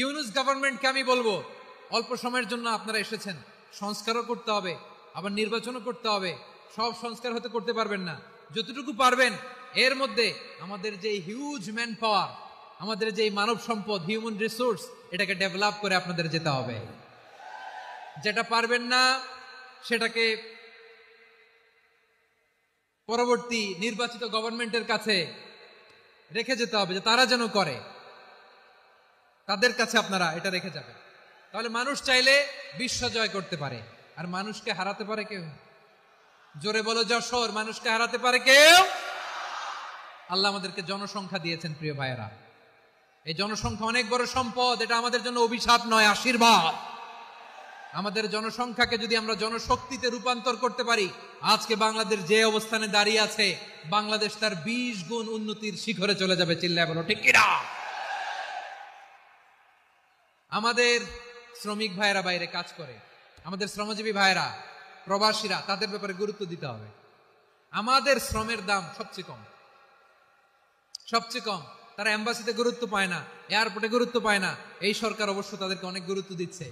ইউনূস গভর্নমেন্টকে আমি বলবো, অল্প সময়ের জন্য আপনারা এসেছেন, সংস্কারও করতে হবে, আবার নির্বাচনও করতে হবে। সব সংস্কার হতে করতে পারবেন না, যতটুকু পারবেন এর মধ্যে আমাদের যে হিউজ ম্যান পাওয়ার, আমাদের যে মানব সম্পদ, হিউম্যান রিসোর্স, এটাকে ডেভেলপ করে আপনাদের যেতে হবে। যেটা পারবেন না সেটাকে পরবর্তী নির্বাচিত গভর্নমেন্টের কাছে রেখে যেতে হবে, যে তারা যেন করে, তাদের কাছে আপনারা এটা রেখে যাবেন। তাহলে মানুষ চাইলে বিশ্ব জয় করতে পারে, আর মানুষকে হারাতে পারে কেউ? জোরে বলো যশোর, মানুষকে হারাতে পারে কেউ? আল্লাহ আমাদেরকে জনসংখ্যা দিয়েছেন প্রিয় ভাইয়েরা। এই জনসংখ্যা অনেক বড় সম্পদ, এটা আমাদের জন্য অভিশাপ নয়, আশীর্বাদ। আমাদের জনসংখ্যাকে যদি আমরা জনশক্তিতে রূপান্তর করতে পারি, আজকে বাংলাদেশ যে অবস্থানে দাঁড়িয়ে আছে, বাংলাদেশ তার 20 গুণ উন্নতির শিখরে চলে যাবে। চিল্লায় বলো ঠিক কিনা? আমাদের শ্রমিক ভাইয়েরা বাইরে কাজ করে, আমাদের শ্রমজীবী ভাইয়েরা, প্রবাসীরা, তাদের ব্যাপারে গুরুত্ব দিতে হবে। আমাদের শ্রমের দাম সবচেয়ে কম, সবচেয়ে কম। তারা এম্বাসিতে গুরুত্ব পায় না, এয়ারপোর্টে গুরুত্ব পায় না। এই সরকার অবশ্য তাদেরকে অনেক গুরুত্ব দিচ্ছে।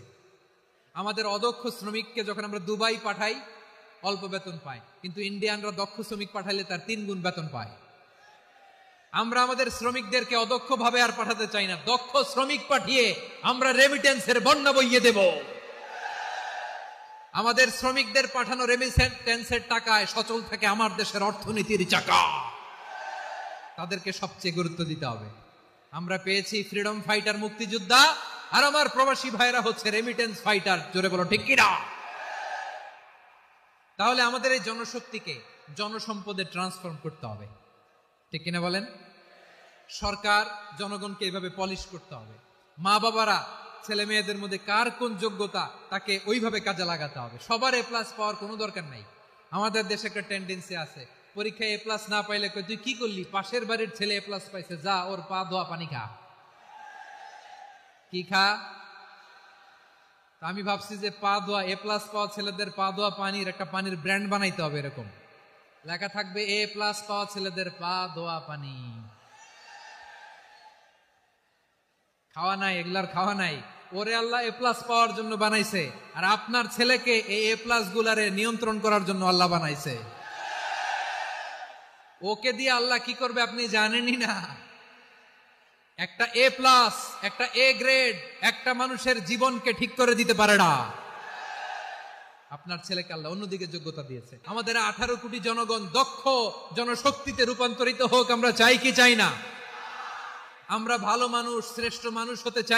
আমাদের অদক্ষ শ্রমিককে যখন আমরা দুবাই পাঠাই, অল্প বেতন পায়, কিন্তু ইন্ডিয়ানরা দক্ষ শ্রমিক পাঠাইলে তার 3 গুণ বেতন পায়। আমরা আমাদের শ্রমিকদেরকে অদক্ষ ভাবে আর পাঠাতে চাই না, দক্ষ শ্রমিক পাঠিয়ে আমরা রেমিটেন্সের বন্যা বইয়ে দেব। আমাদের শ্রমিকদের পাঠানো রেমিটেন্সের টাকায় সচল থাকে আমার দেশের অর্থনীতির চাকা। তাদেরকে সবচেয়ে গুরুত্ব দিতে হবে। আমরা পেয়েছি ফ্রিডম ফাইটার, মুক্তিযোদ্ধা, আর আমার প্রবাসী ভাইরা হচ্ছে রেমিটেন্স ফাইটার। জোরে বলো ঠিক কিনা? তাহলে আমাদের এই জনশক্তিকে জনসম্পদে ট্রান্সফর্ম করতে হবে, ঠিক কিনা বলেন? সরকার জনগণকে এভাবে পলিশ করতে হবে। মা বাবারা ছেলে মেয়েদের মধ্যে কার কোন যোগ্যতা, তাকে ওইভাবে কাজে লাগাতে হবে। সবার এ প্লাস পাওয়ার কোনো দরকার নাই। আমাদের দেশে একটা টেন্ডেন্সি আছে, পরীক্ষায় এ প্লাস না পাইলে তুই কি করলি, পাশের বাড়ির ছেলে এ প্লাস পাইছে, যা ওর পা ধোয়া পানি খা। কি খা? আমি ভাবছি যে পা ধোয়া, এ প্লাস পাওয়া ছেলেদের পা ধোয়া পানির একটা পানির ব্র্যান্ড বানাইতে হবে, এরকম লেখা থাকবে, এ প্লাস পাওয়া ছেলেদের পা ধোয়া পানি। খাওয়া নাই, এগুলার খাওয়া নাই। ওরে আল্লাহ এ প্লাস পাওয়ার জন্য বানাইছে, আর আপনার ছেলেকে এই এ প্লাস গুলারে নিয়ন্ত্রণ করার জন্য আল্লাহ বানাইছে। ওকে দিয়ে আল্লাহ কি করবে আপনি জানেনই না। একটা এ প্লাস, একটা এ গ্রেড একটা মানুষের জীবনকে ঠিক করে দিতে পারে না। আপনার ছেলেকে আল্লাহ অন্যদিকে যোগ্যতা দিয়েছে। আমাদের 18 কোটি জনগণ দক্ষ জনশক্তিতে রূপান্তরিত হোক, আমরা চাই কি চাই না? আমরা ভালো মানুষ, শ্রেষ্ঠ মানুষ হতে চাই